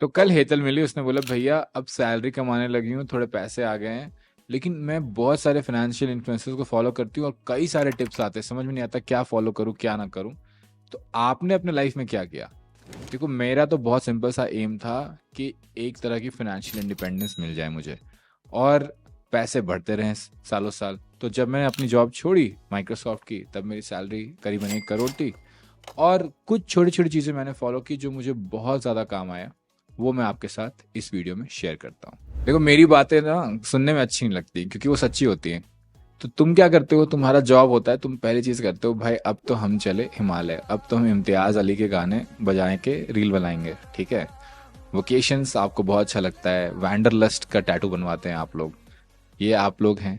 तो कल हेतल मिली, उसने बोला भैया अब सैलरी कमाने लगी हूँ, थोड़े पैसे आ गए हैं, लेकिन मैं बहुत सारे फाइनेंशियल इन्फ्लुएंसर्स को फॉलो करती हूँ और कई सारे टिप्स आते हैं, समझ में नहीं आता क्या फॉलो करूँ क्या ना करूँ। तो आपने अपने लाइफ में क्या किया? देखो मेरा तो बहुत सिंपल सा एम था कि एक तरह की फाइनेंशियल इंडिपेंडेंस मिल जाए मुझे और पैसे बढ़ते रहें सालों साल। तो जब मैंने अपनी जॉब छोड़ी माइक्रोसॉफ्ट की, तब मेरी सैलरी करीबन 1 करोड़ थी और कुछ छोटी छोटी चीज़ें मैंने फॉलो की जो मुझे बहुत ज़्यादा काम आया। वो मैं आपके साथ इस वीडियो में शेयर करता हूँ। देखो मेरी बातें ना सुनने में अच्छी नहीं लगती क्योंकि वो सच्ची होती हैं। तो तुम क्या करते हो, तुम्हारा जॉब होता है, तुम पहली चीज़ करते हो भाई अब तो हम चले हिमालय, अब तो हम इम्तियाज़ अली के गाने बजाए के रील बनाएंगे, ठीक है। वोकेशंस आपको बहुत अच्छा लगता है, वैंडरलस्ट का टैटू बनवाते हैं आप लोग, ये आप लोग हैं।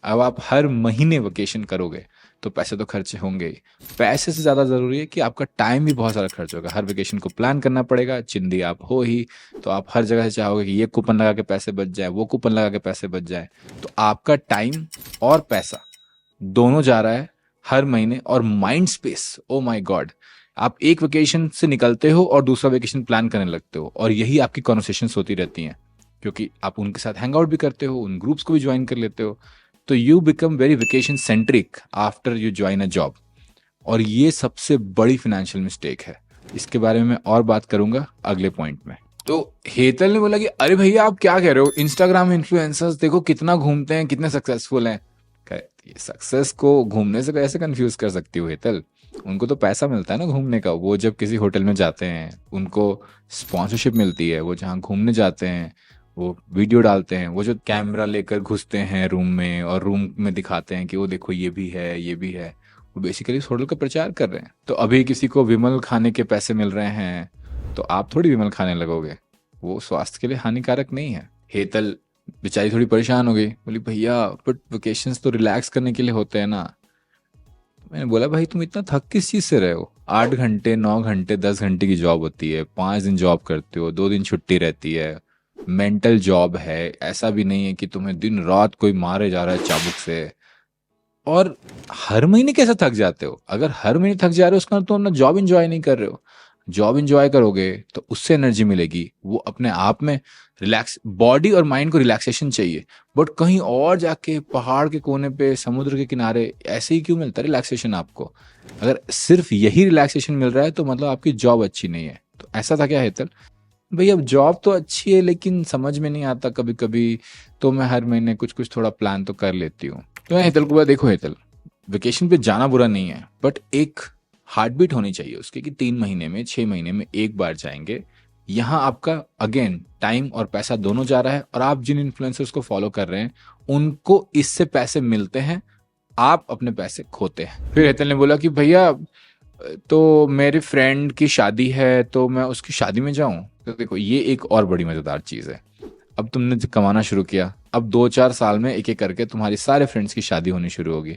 अब आप हर महीने वेकेशन करोगे तो पैसे तो खर्चे होंगे ही। पैसे से ज़्यादा ज़रूरी है कि आपका टाइम भी बहुत सारा खर्च होगा, हर वेकेशन को प्लान करना पड़ेगा, चिंदी आप हो ही। तो आप हर जगह से चाहोगे कि ये कूपन लगा के पैसे बच जाए, वो कूपन लगा के पैसे बच जाए। तो आपका टाइम और पैसा दोनों जा रहा है हर महीने। और mind space, oh my God, आप एक वेकेशन से निकलते हो और दूसरा वेकेशन प्लान करने लगते हो और यही आपकी कॉन्वर्सेशंस होती रहती हैं क्योंकि आप उनके साथ हैंग आउट भी करते हो, उन ग्रुप्स को भी ज्वाइन कर लेते हो। तो you become very vacation centric after you join a job. और ये सबसे बड़ी फाइनेंशियल मिस्टेक है। इसके बारे में मैं और बात करूंगा अगले पॉइंट में। तो हेतल ने बोला कि अरे भैया आप क्या कह रहे हो, इंस्टाग्राम इन्फ्लुएंसर्स देखो कितना घूमते हैं, कितने सक्सेसफुल हैं। ये सक्सेस को घूमने से कैसे कंफ्यूज कर सकती हो हेतल? उनको तो पैसा मिलता है ना घूमने का। वो जब किसी होटल में जाते हैं उनको स्पॉन्सरशिप मिलती है, वो जहाँ घूमने जाते हैं वो वीडियो डालते हैं, वो जो कैमरा लेकर घुसते हैं रूम में और रूम में दिखाते हैं कि वो देखो ये भी है ये भी है, वो बेसिकली उस होटल का प्रचार कर रहे हैं। तो अभी किसी को विमल खाने के पैसे मिल रहे हैं तो आप थोड़ी विमल खाने लगोगे, वो स्वास्थ्य के लिए हानिकारक नहीं है। हेतल बेचारी थोड़ी परेशान हो गई, बोली भैया बट वेकेशंस तो रिलैक्स करने के लिए होते हैं ना। मैंने बोला भाई तुम इतना थक किस चीज से रहे हो? 8 घंटे 9 घंटे 10 घंटे की जॉब होती है, 5 दिन जॉब करते हो, 2 दिन छुट्टी रहती है, मेंटल जॉब है। ऐसा भी नहीं है कि तुम्हें दिन रात कोई मारे जा रहा है चाबुक से। और हर महीने कैसे थक जाते हो? अगर हर महीने थक जा रहे हो उसका मतलब तुम अपना जॉब इंजॉय नहीं कर रहे हो। जॉब इंजॉय करोगे तो उससे एनर्जी मिलेगी, वो अपने आप में रिलैक्स, बॉडी और माइंड को रिलैक्सेशन चाहिए। बट कहीं और जाके पहाड़ के कोने पे समुद्र के किनारे ऐसे ही क्यों मिलता है रिलैक्सेशन आपको? अगर सिर्फ यही रिलैक्सेशन मिल रहा है तो मतलब आपकी जॉब अच्छी नहीं है। तो ऐसा था क्या हेतल? भैया जॉब तो अच्छी है लेकिन समझ में नहीं आता कभी कभी, तो मैं हर महीने कुछ कुछ थोड़ा प्लान तो कर लेती हूँ। तो मैं हेतल को बोला देखो हेतल, वेकेशन पे जाना बुरा नहीं है बट एक हार्ट बीट होनी चाहिए उसके कि 3 महीने में 6 महीने में एक बार जाएंगे। यहाँ आपका अगेन टाइम और पैसा दोनों जा रहा है और आप जिन इन्फ्लुएंसर्स को फॉलो कर रहे हैं उनको इससे पैसे मिलते हैं, आप अपने पैसे खोते हैं। फिर हेतल ने बोला कि भैया तो मेरे फ्रेंड की शादी है तो मैं उसकी शादी में जाऊं। तो देखो ये एक और बड़ी मजेदार चीज है। अब तुमने जब कमाना शुरू किया, अब 2-4 साल में एक एक करके तुम्हारी सारे फ्रेंड्स की शादी होनी शुरू होगी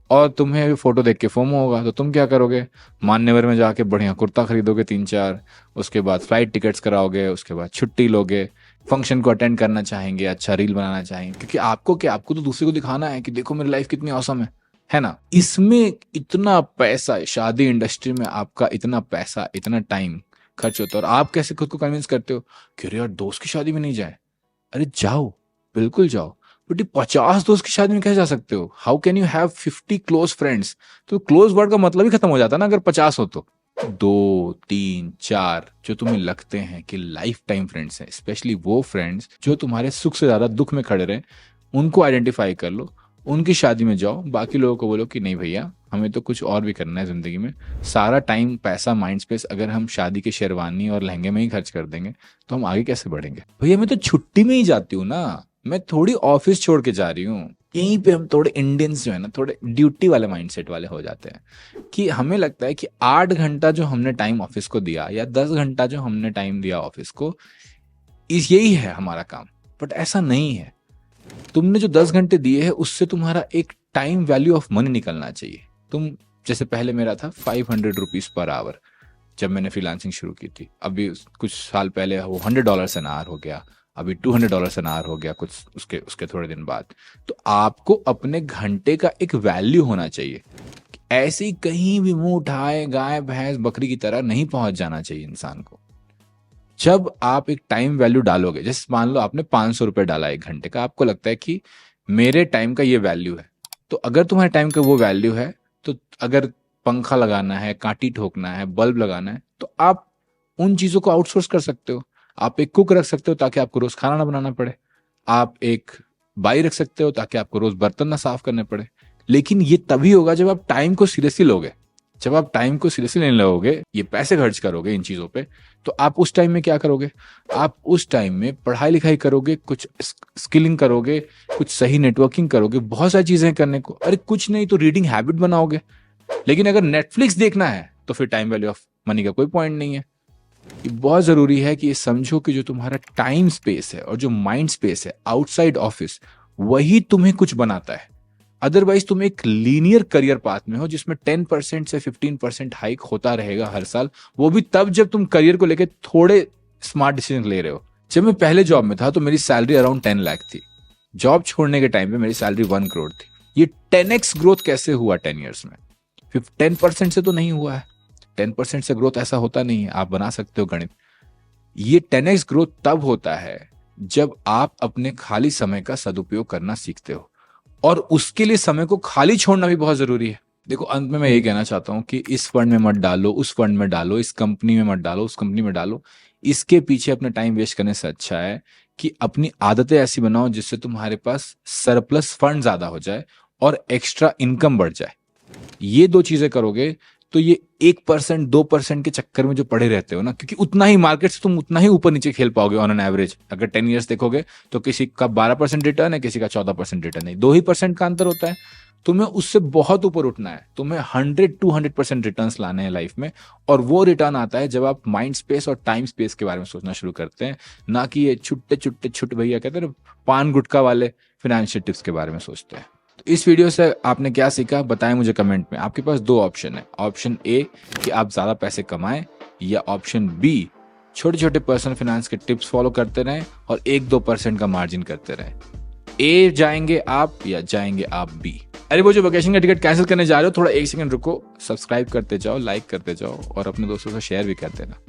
और तुम्हें फोटो देख के फोमो होगा। तो तुम क्या करोगे? मान्यवर में जाके बढ़िया कुर्ता खरीदोगे 3-4, उसके बाद फ्लाइट टिकट्स कराओगे, उसके बाद छुट्टी लोगे, फंक्शन को अटेंड करना चाहेंगे, अच्छा रील बनाना चाहेंगे क्योंकि आपको क्या, आपको तो दूसरे को दिखाना है कि देखो मेरी लाइफ कितनी औसम है ना। इसमें इतना पैसा, शादी इंडस्ट्री में आपका इतना पैसा इतना टाइम खर्च होता है और आप कैसे खुद को कन्विंस करते हो कि अरे यार दोस्त की शादी में नहीं जाए? अरे जाओ, बिल्कुल जाओ। बट ये 50 दोस्त की शादी में कैसे जा सकते हो? How can you have 50 close friends? तो क्लोज वर्ड का मतलब ही खत्म हो जाता है ना अगर 50 हो तो। 2 3 4 जो तुम्हें लगते हैं कि लाइफ टाइम फ्रेंड्स हैं, स्पेशली वो फ्रेंड्स जो तुम्हारे सुख से ज्यादा दुख में खड़े रहे, उनको आइडेंटिफाई कर लो, उनकी शादी में जाओ। बाकी लोगों को बोलो कि नहीं भैया हमें तो कुछ और भी करना है जिंदगी में। सारा टाइम पैसा माइंड स्पेस अगर हम शादी के शेरवानी और लहंगे में ही खर्च कर देंगे तो हम आगे कैसे बढ़ेंगे? भैया मैं तो छुट्टी में ही जाती हूँ ना, मैं थोड़ी ऑफिस छोड़ के जा रही हूँ। यहीं पे हम थोड़े इंडियंस जो है ना थोड़े ड्यूटी वाले माइंडसेट वाले हो जाते हैं कि हमें लगता है कि 8 घंटा जो हमने टाइम ऑफिस को दिया या 10 घंटा जो हमने टाइम दिया ऑफिस को, इस यही है हमारा काम। बट ऐसा नहीं है। तुमने जो 10 घंटे दिए हैं उससे तुम्हारा एक टाइम वैल्यू ऑफ मनी निकलना चाहिए। तुम जैसे पहले मेरा था 500 रुपीज पर आवर जब मैंने फ्रीलांसिंग शुरू की थी, अभी कुछ साल पहले वो $100 एन आवर हो गया, अभी $200 एन आवर हो गया कुछ उसके उसके थोड़े दिन बाद। तो आपको अपने घंटे का एक वैल्यू होना चाहिए। ऐसे ही कहीं भी मुंह उठाए गाय भैंस बकरी की तरह नहीं पहुंच जाना चाहिए इंसान को। जब आप एक टाइम वैल्यू डालोगे, जैसे मान लो आपने 500 रुपये डाला 1 घंटे का, आपको लगता है कि मेरे टाइम का ये वैल्यू है, तो अगर तुम्हारे टाइम का वो वैल्यू है, तो अगर पंखा लगाना है, कांटी ठोकना है, बल्ब लगाना है, तो आप उन चीज़ों को आउटसोर्स कर सकते हो। आप एक कुक रख सकते हो ताकि आपको रोज खाना ना बनाना पड़े। आप एक बाई रख सकते हो ताकि आपको रोज बर्तन ना साफ करने पड़े। लेकिन ये तभी होगा जब आप टाइम को सीरियसली लोगे। जब आप टाइम को सीरियसली नहीं लोगे, ये पैसे खर्च करोगे इन चीज़ों पे, तो आप उस टाइम में क्या करोगे? आप उस टाइम में पढ़ाई लिखाई करोगे, कुछ स्किलिंग करोगे, कुछ सही नेटवर्किंग करोगे, बहुत सारी चीज़ें करने को। अरे कुछ नहीं तो रीडिंग हैबिट बनाओगे। लेकिन अगर नेटफ्लिक्स देखना है तो फिर टाइम वैल्यू ऑफ मनी का कोई पॉइंट नहीं है। ये बहुत ज़रूरी है कि ये समझो कि जो तुम्हारा टाइम स्पेस है और जो माइंड स्पेस है आउटसाइड ऑफिस, वही तुम्हें कुछ बनाता है। अदरवाइज तुम एक लीनियर करियर पाथ में हो जिसमें 10% से 15% हाइक होता रहेगा हर साल, वो भी तब जब तुम करियर को लेकर थोड़े स्मार्ट डिसीजन ले रहे हो। जब मैं पहले जॉब में था तो मेरी सैलरी अराउंड 10 लाख थी। जॉब छोड़ने के टाइम पे मेरी सैलरी 1 करोड़ थी। ये 10x ग्रोथ कैसे हुआ 10 ईयर्स में? 10% से तो नहीं हुआ है। 10% से ग्रोथ ऐसा होता नहीं है, आप बना सकते हो गणित। ये 10x ग्रोथ तब होता है जब आप अपने खाली समय का सदुपयोग करना सीखते हो, और उसके लिए समय को खाली छोड़ना भी बहुत जरूरी है। देखो, अंत में मैं यही कहना चाहता हूं कि इस फंड में मत डालो, उस फंड में डालो, इस कंपनी में मत डालो, उस कंपनी में डालो। इसके पीछे अपना टाइम वेस्ट करने से अच्छा है कि अपनी आदतें ऐसी बनाओ जिससे तुम्हारे पास सरप्लस फंड ज्यादा हो जाए और एक्स्ट्रा इनकम बढ़ जाए। ये दो चीजें करोगे तो ये 1% 2% के चक्कर में जो पड़े रहते हो ना, क्योंकि उतना ही मार्केट से तुम उतना ही ऊपर नीचे खेल पाओगे ऑन एन एवरेज। अगर 10 ईयर्स देखोगे तो किसी का 12% रिटर्न है, किसी का 14% रिटर्न है, 2% का अंतर होता है। तुम्हें उससे बहुत ऊपर उठना है, तुम्हें 100-200% रिटर्न लाने हैं लाइफ में। और वो रिटर्न आता है जब आप माइंड स्पेस और टाइम स्पेस के बारे में सोचना शुरू करते हैं, ना कि ये छुट्टे भैया कहते हैं पान गुटका वाले फाइनेंशियल टिप्स के बारे में सोचते हैं। तो इस वीडियो से आपने क्या सीखा बताएं मुझे कमेंट में। आपके पास दो ऑप्शन है, ऑप्शन ए कि आप ज्यादा पैसे कमाएं, या ऑप्शन बी छोटे छोटे पर्सनल फाइनेंस के टिप्स फॉलो करते रहें और 1-2% का मार्जिन करते रहें। ए जाएंगे आप या जाएंगे आप बी? अरे वो जो वेकेशन का टिकट कैंसिल करने जा रहे हो, थोड़ा 1 सेकंड रुको, सब्सक्राइब करते जाओ, लाइक करते जाओ और अपने दोस्तों से शेयर भी कर देना।